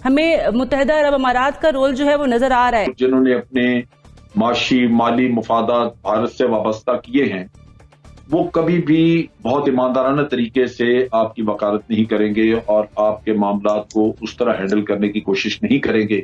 हमें मुत्तहिदा अरब अमारात का रोल जो है वो नजर आ रहा है। जिन्होंने अपने माशी माली मुफादात भारत से वाबस्ता किए हैं वो कभी भी बहुत ईमानदाराना तरीके से आपकी वकालत नहीं करेंगे और आपके मामलात को उस तरह हैंडल करने की कोशिश नहीं करेंगे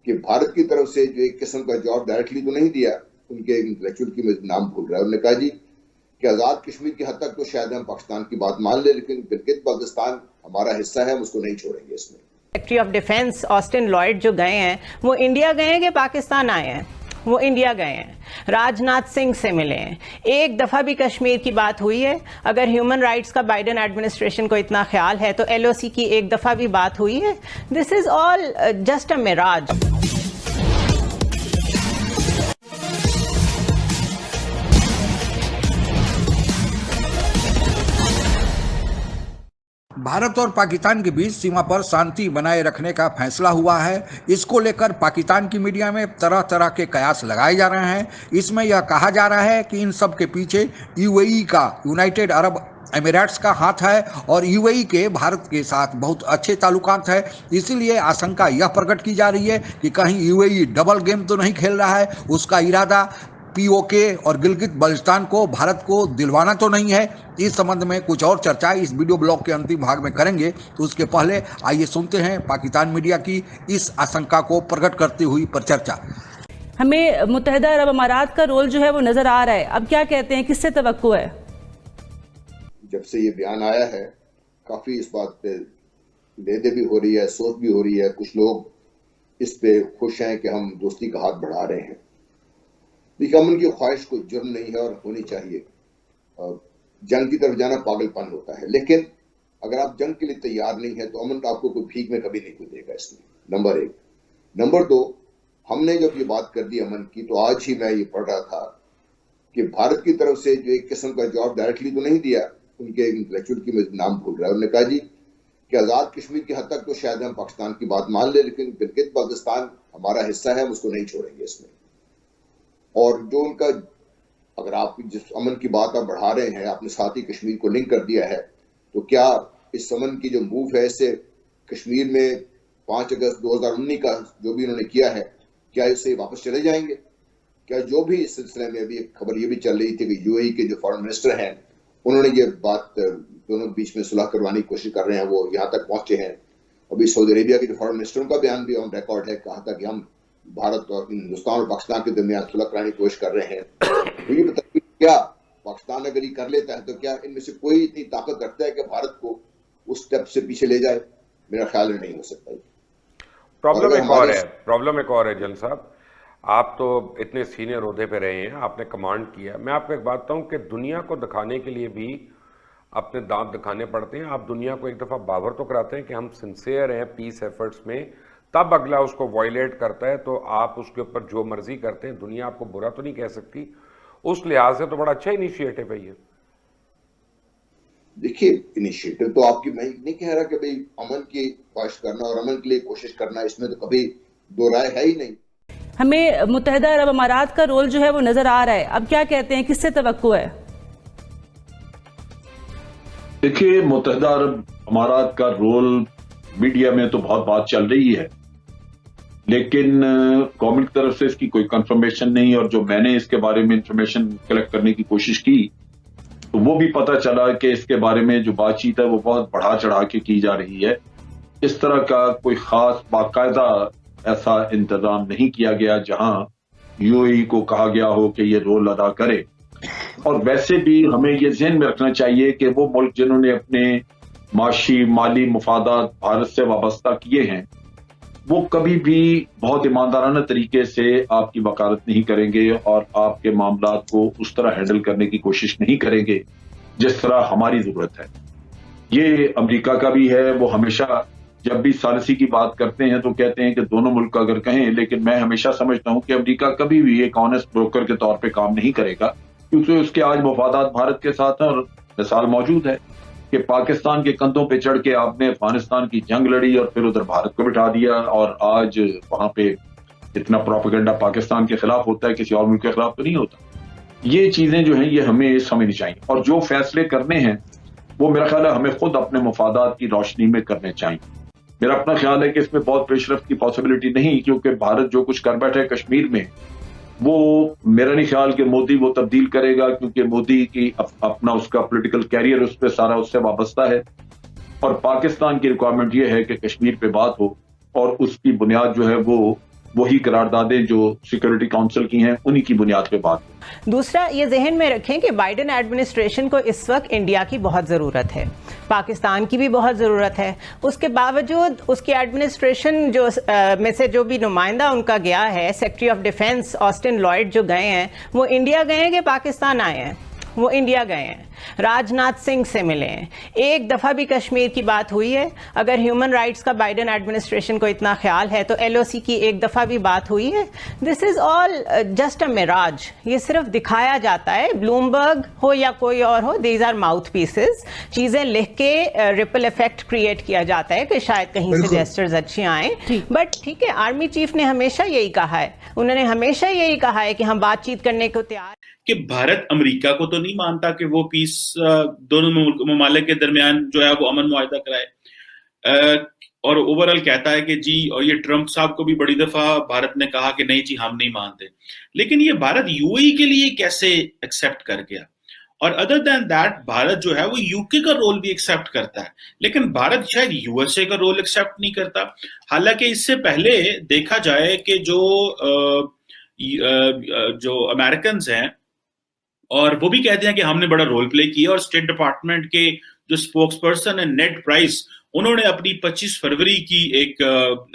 कि भारत की तरफ से जो एक किस्म का जॉब डायरेक्टली तो नहीं दिया, उनके इंटेलेक्चुअल की मैं नाम भूल रहा है, उन्होंने कहा जी कि आजाद कश्मीर की हद तक तो शायद हम पाकिस्तान की बात मान ले, लेकिन गिलगित बाल्टिस्तान हमारा हिस्सा है, हम उसको नहीं छोड़ेंगे। इसमें secretary of defence Austin Lloyd जो गए हैं वो इंडिया गए हैं कि पाकिस्तान आए हैं? वो इंडिया गए हैं, राजनाथ सिंह से मिले हैं। एक दफा भी कश्मीर की बात हुई है? अगर ह्यूमन राइट्स का बाइडेन एडमिनिस्ट्रेशन को इतना ख्याल है तो एलओसी की एक दफा भी बात हुई है? This is all just a mirage. Bharat और पाकिस्तान के बीच सीमा पर शांति बनाए रखने का फैसला हुआ है। इसको लेकर पाकिस्तान की मीडिया में तरह तरह के कयास लगाए जा रहे हैं। इसमें यह कहा जा रहा है कि इन सब के पीछे यूएई का, यूनाइटेड अरब एमिरेट्स का हाथ है और यूएई के भारत के साथ बहुत अच्छे ताल्लुकात है। इसीलिए आशंका यह प्रकट की जा रही है कि कहीं यूएई डबल गेम तो नहीं खेल रहा है, उसका इरादा पीओके और गिलगित बल्टिस्तान को भारत को दिलवाना तो नहीं है। इस संबंध में कुछ और चर्चा इस वीडियो ब्लॉग के अंतिम भाग में करेंगे, तो उसके पहले आइए सुनते हैं पाकिस्तान मीडिया की इस आशंका को प्रकट करती हुई परिचर्चा। हमें मुत्तहिदा अरब अमारात का रोल जो है वो नजर आ रहा है, अब क्या कहते हैं, किससे तवक्को है? जब से ये बयान आया है काफी इस बात पे दे भी हो रही है, सोच भी हो रही है। कुछ लोग इस पे खुश हैं कि हम दोस्ती का हाथ बढ़ा रहे हैं। देखिए, अमन की ख्वाहिश कोई जुर्म नहीं है और होनी चाहिए। जंग की तरफ जाना पागलपन होता है, लेकिन अगर आप जंग के लिए तैयार नहीं है तो अमन आपको कोई भीख में कभी नहीं कोई देगा। इसमें नंबर 1। नंबर 2, हमने जब ये बात कर दी अमन की, तो आज ही मैं ये पढ़ रहा था कि भारत की तरफ से जो एक किस्म का जॉब डायरेक्टली तो नहीं दिया, उनके इंटेलेक्चुअल की मैं नाम भूल रहा है, उन्होंने कहा जी कि आजाद कश्मीर की हद तक तो शायद हम पाकिस्तान की बात मान ले, लेकिन गिलगित बाल्टिस्तान हमारा हिस्सा है, हम उसको नहीं छोड़ेंगे। इसमें और जो उनका, अगर आप जिस अमन की बात आप बढ़ा रहे हैं, आपने साथ ही कश्मीर को लिंक कर दिया है, तो क्या इस अमन की जो मूव है इससे कश्मीर में 5 अगस्त 2019 का जो भी उन्होंने किया है, क्या इससे वापस चले जाएंगे? क्या जो भी इस सिलसिले में अभी एक खबर ये भी चल रही थी कि यूएई के जो फॉरेन मिनिस्टर हैं उन्होंने ये बात दोनों बीच में सुलह करवाने की कोशिश कर रहे हैं, वो यहाँ तक पहुंचे हैं। अभी सऊदी अरेबिया के जो फॉरेन मिनिस्टरों का बयान भी ऑन रिकॉर्ड है, कहा था कि हम भारत और हिंदुस्तान और पाकिस्तान के दरमियान सुलह कराने की कोशिश कर रहे हैं। तो ये बताइए, क्या पाकिस्तान अगर ये कर लेता है तो क्या इनमें से कोई इतनी ताकत रखता है कि भारत को उस स्टेप से पीछे ले जाए? मेरा ख्याल नहीं हो सकता। प्रॉब्लम एक और है जन साहब, आप तो इतने सीनियर ओहदे पे रहे हैं, आपने कमांड किया। मैं आपको एक बात बताऊं कि दुनिया को दिखाने के लिए भी अपने दांत दिखाने पड़ते हैं। आप दुनिया को एक दफा बावर तो कराते हैं कि हम सिंसियर हैं पीस एफर्ट्स में, तब अगला उसको वायलेट करता है तो आप उसके ऊपर जो मर्जी करते हैं। दुनिया आपको बुरा तो नहीं कह सकती। उस लिहाज से तो बड़ा अच्छा इनिशिएटिव है ये। देखिए, इनिशिएटिव तो आपकी, मैं नहीं कह रहा कि भाई अमन की ख्वाहिश करना और अमन के लिए कोशिश करना, इसमें तो कभी दो राय है ही नहीं। हमें मुत्तहिदा अरब अमारात का रोल जो है वो नजर आ रहा है, अब क्या कहते हैं, किससे तवक्को है? देखिए, मुत्तहिदा अरब अमारात का रोल मीडिया में तो बहुत बात चल रही है, लेकिन गवर्नमेंट की तरफ से इसकी कोई कंफर्मेशन नहीं। और जो मैंने इसके बारे में इंफॉर्मेशन कलेक्ट करने की कोशिश की तो वो भी पता चला कि इसके बारे में जो बातचीत है वो बहुत बढ़ा चढ़ा के की जा रही है। इस तरह का कोई खास बाकायदा ऐसा इंतजाम नहीं किया गया जहां यूएई को कहा गया हो कि ये रोल अदा करे। और वैसे भी हमें ये ज़हन में रखना चाहिए कि वो मुल्क जिन्होंने अपने माशी माली मुफादात भारत से वाबस्ता किए हैं वो कभी भी बहुत ईमानदाराना तरीके से आपकी वकालत नहीं करेंगे और आपके मामलात को उस तरह हैंडल करने की कोशिश नहीं करेंगे जिस तरह हमारी जरूरत है। ये अमेरिका का भी है। वो हमेशा जब भी सालिसी की बात करते हैं तो कहते हैं कि दोनों मुल्क अगर कहें, लेकिन मैं हमेशा समझता हूं कि अमेरिका कभी भी एक ऑनेस्ट ब्रोकर के तौर पे काम नहीं करेगा, क्योंकि उसके आज मफादात भारत के साथ हैं। और मिसाल मौजूद है कि पाकिस्तान के कंधों पे चढ़ के आपने अफगानिस्तान की जंग लड़ी और फिर उधर भारत को बिठा दिया, और आज वहां पे इतना प्रोपेगेंडा पाकिस्तान के खिलाफ होता है, किसी और मुल्क के खिलाफ तो नहीं होता। ये चीजें जो हैं ये हमें समझनी चाहिए, और जो फैसले करने हैं वो मेरा ख्याल है हमें खुद अपने मफादात की रोशनी में करने चाहिए। मेरा अपना ख्याल है कि इसमें बहुत पेशरफ्त की पॉसिबिलिटी नहीं, क्योंकि भारत जो कुछ कर बैठा है कश्मीर में, वो मेरा नहीं ख्याल कि मोदी वो तब्दील करेगा, क्योंकि मोदी की अपना उसका पॉलिटिकल कैरियर उस पर सारा उससे वाबस्ता है। और पाकिस्तान की रिक्वायरमेंट ये है कि कश्मीर पे बात हो, और उसकी बुनियाद जो है वो वही करारदादें जो सिक्योरिटी काउंसिल की हैं उन्हीं की बुनियाद पे बात हो। दूसरा, ये जहन में रखें कि बाइडेन एडमिनिस्ट्रेशन को इस वक्त इंडिया की बहुत ज़रूरत है, पाकिस्तान की भी बहुत ज़रूरत है। उसके बावजूद उसकी एडमिनिस्ट्रेशन जो में से जो भी नुमाइंदा उनका गया है, secretary of defence Austin Lloyd जो गए हैं, वो इंडिया गए हैं कि पाकिस्तान आए हैं? वो इंडिया गए हैं, राजनाथ सिंह से मिले हैं, एक दफ़ा भी कश्मीर की बात हुई है? अगर ह्यूमन राइट्स का बाइडेन एडमिनिस्ट्रेशन को इतना ख्याल है तो LOC की एक दफ़ा भी बात हुई है? This is all just a mirage, ये सिर्फ दिखाया जाता है। ब्लूमबर्ग हो या कोई और हो, दीज आर माउथ पीसेस, चीज़ें लिख के रिपल इफेक्ट क्रिएट किया जाता है कि शायद कहीं से जेस्चर्स अच्छी आएँ। बट ठीक है, आर्मी चीफ ने हमेशा यही कहा है, उन्होंने हमेशा यही कहा है कि हम बातचीत करने को तैयार कि भारत अमेरिका को तो नहीं मानता कि वो पीस दोनों ममालिक के दरमियान जो है वो अमन मुआहिदा कराए, और ओवरऑल कहता है कि जी, और ये ट्रंप साहब को भी बड़ी दफा भारत ने कहा कि नहीं जी हम नहीं मानते। लेकिन ये भारत UAE के लिए कैसे एक्सेप्ट कर गया? और अदर देन दैट भारत जो है वो UK का रोल भी एक्सेप्ट करता है, लेकिन भारत शायद USA का रोल एक्सेप्ट नहीं करता। हालांकि इससे पहले देखा जाए कि जो अमेरिकन हैं, और वो भी कहते हैं कि हमने बड़ा रोल प्ले किया, और स्टेट डिपार्टमेंट के जो स्पोक्स पर्सन है नेड प्राइस, उन्होंने अपनी 25 फरवरी की एक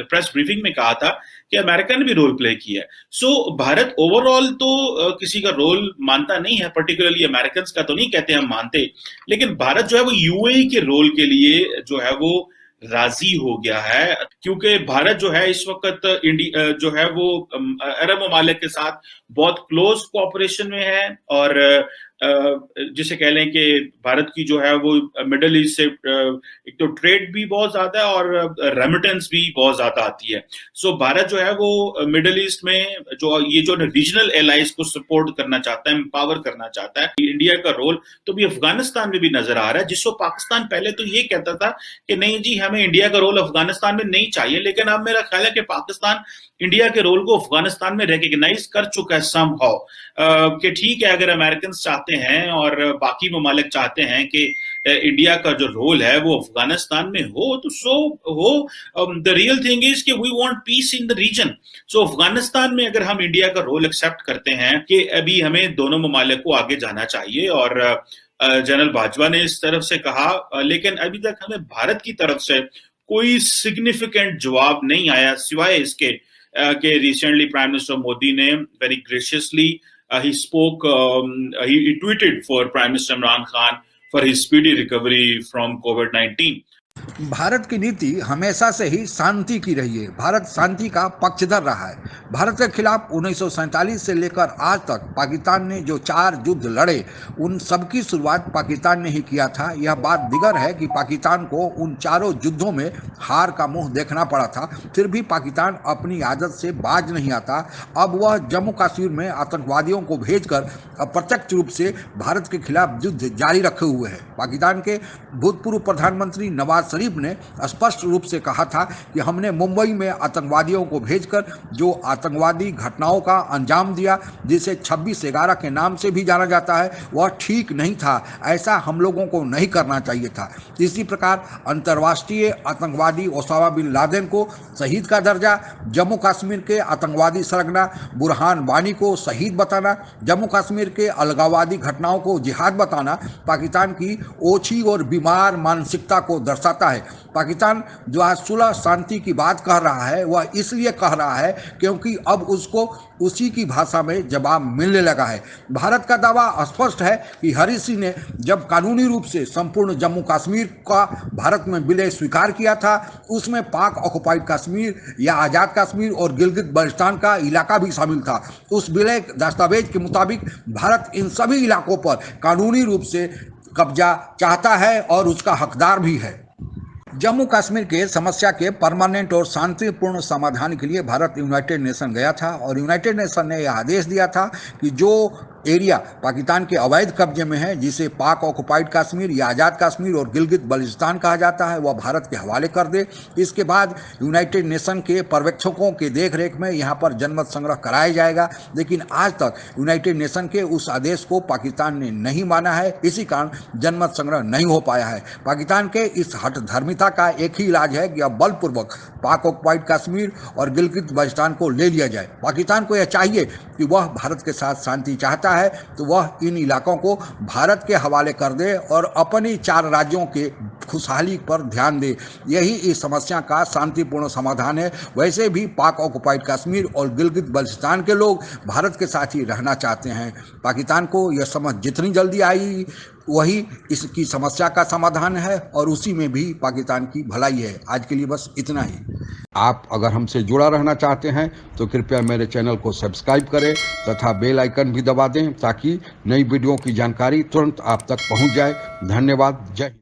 प्रेस ब्रीफिंग में कहा था कि अमेरिका ने भी रोल प्ले किया है। सो भारत ओवरऑल तो किसी का रोल मानता नहीं है, पर्टिकुलरली अमेरिकन का तो नहीं कहते हम मानते, लेकिन भारत जो है वो UAE के रोल के लिए जो है वो राजी हो गया है, क्योंकि भारत जो है इस वक्त इंडिया जो है वो अरब ममालिक के साथ बहुत क्लोज कोऑपरेशन में है, और जिसे कह लें कि भारत की जो है वो मिडल ईस्ट से एक तो ट्रेड भी बहुत ज्यादा है और रेमिटेंस भी बहुत ज्यादा आती है। सो भारत जो है वो मिडल ईस्ट में जो रीजनल एलाइज को सपोर्ट करना चाहता है, एम्पावर करना चाहता है। इंडिया का रोल तो भी अफगानिस्तान में भी नजर आ रहा है, जिसको पाकिस्तान पहले तो ये कहता था कि नहीं जी हमें इंडिया का रोल अफगानिस्तान में नहीं चाहिए, लेकिन अब मेरा ख्याल है कि पाकिस्तान इंडिया के रोल को अफगानिस्तान में रिकग्नाइज कर चुका है समहाउ, कि ठीक है अगर अमेरिकन चाहते हैं और बाकी ममालिक चाहते हैं कि इंडिया का जो रोल है वो अफगानिस्तान में हो, तो सो हो। द रियल थिंग इज कि we want peace in the region. So Afghanistan में अगर हम इंडिया का रोल एक्सेप्ट करते हैं कि अभी हमें दोनों ममालिक को आगे जाना चाहिए, और जनरल बाजवा ने इस तरफ से कहा, लेकिन अभी तक हमें भारत की तरफ से कोई सिग्निफिकेंट जवाब नहीं आया, सिवाय इसके कि रिसेंटली प्राइम मिनिस्टर मोदी ने very graciously he spoke, he tweeted for Prime Minister Imran Khan for his speedy recovery from COVID-19. Bharat की नीति हमेशा से ही शांति की रही है। भारत शांति का पक्षधर रहा है। भारत के खिलाफ 1947 से लेकर आज तक पाकिस्तान ने जो 4 युद्ध लड़े, उन सब की शुरुआत पाकिस्तान ने ही किया था। यह बात दिगर है कि पाकिस्तान को उन चारों युद्धों में हार का मुंह देखना पड़ा था, फिर भी पाकिस्तान अपनी आदत से बाज नहीं आता। अब वह जम्मू कश्मीर में आतंकवादियों को भेजकर अप्रत्यक्ष रूप से भारत के खिलाफ युद्ध जारी रखे हुए है। पाकिस्तान के भूतपूर्व प्रधानमंत्री नवाज शरीफ ने स्पष्ट रूप से कहा था कि हमने मुंबई में आतंकवादियों को भेजकर जो आतंकवादी घटनाओं का अंजाम दिया, जिसे 26/11 के नाम से भी जाना जाता है, वह ठीक नहीं था। ऐसा हम लोगों को नहीं करना चाहिए था। इसी प्रकार अंतर्राष्ट्रीय आतंकवादी ओसामा बिन लादेन को शहीद का दर्जा, जम्मू कश्मीर के आतंकवादी सरगना बुरहान वानी को शहीद बताना, जम्मू कश्मीर के अलगाववादी घटनाओं को जिहाद बताना पाकिस्तान की ओछी और बीमार मानसिकता को दर्शाता है। पाकिस्तान जो आज सुलह शांति की बात कह रहा है, वह इसलिए कह रहा है क्योंकि अब उसको उसी की भाषा में जवाब मिलने लगा है। भारत का दावा स्पष्ट है कि हरी सिंह ने जब कानूनी रूप से संपूर्ण जम्मू कश्मीर का भारत में विलय स्वीकार किया था, उसमें पाक ऑक्युपाइड कश्मीर या आज़ाद कश्मीर और गिलगित बल्टिस्तान का इलाका भी शामिल था। उस विलय दस्तावेज के मुताबिक भारत इन सभी इलाकों पर कानूनी रूप से कब्जा चाहता है और उसका हकदार भी है। जम्मू कश्मीर के समस्या के परमानेंट और शांतिपूर्ण समाधान के लिए भारत यूनाइटेड नेशन गया था और यूनाइटेड नेशन ने यह आदेश दिया था कि जो एरिया पाकिस्तान के अवैध कब्जे में है, जिसे पाक ऑक्युपाइड कश्मीर या आज़ाद कश्मीर और गिलगित बल्चिस्तान कहा जाता है, वह भारत के हवाले कर दे। इसके बाद यूनाइटेड नेशन के पर्यवेक्षकों के देखरेख में यहाँ पर जनमत संग्रह कराया जाएगा, लेकिन आज तक यूनाइटेड नेशन के उस आदेश को पाकिस्तान ने नहीं माना है। इसी कारण जनमत संग्रह नहीं हो पाया है। पाकिस्तान के इस हठधर्मिता का एक ही इलाज है कि अब बलपूर्वक पाक ऑक्युपाइड कश्मीर और गिलगित बल्चिस्तान को ले लिया जाए। पाकिस्तान को यह चाहिए कि वह भारत के साथ शांति चाहता है तो वह इन इलाकों को भारत के हवाले कर दे और अपनी 4 राज्यों के खुशहाली पर ध्यान दे। यही इस समस्या का शांतिपूर्ण समाधान है। वैसे भी पाक ऑक्युपाइड कश्मीर और गिलगित बल्चिस्तान के लोग भारत के साथ ही रहना चाहते हैं। पाकिस्तान को यह समझ जितनी जल्दी आई वही इसकी समस्या का समाधान है और उसी में भी पाकिस्तान की भलाई है। आज के लिए बस इतना ही। आप अगर हमसे जुड़ा रहना चाहते हैं तो कृपया मेरे चैनल को सब्सक्राइब करें तथा बेल आइकन भी दबा दें ताकि नई वीडियो की जानकारी तुरंत आप तक पहुंच जाए। धन्यवाद। जय हिंद।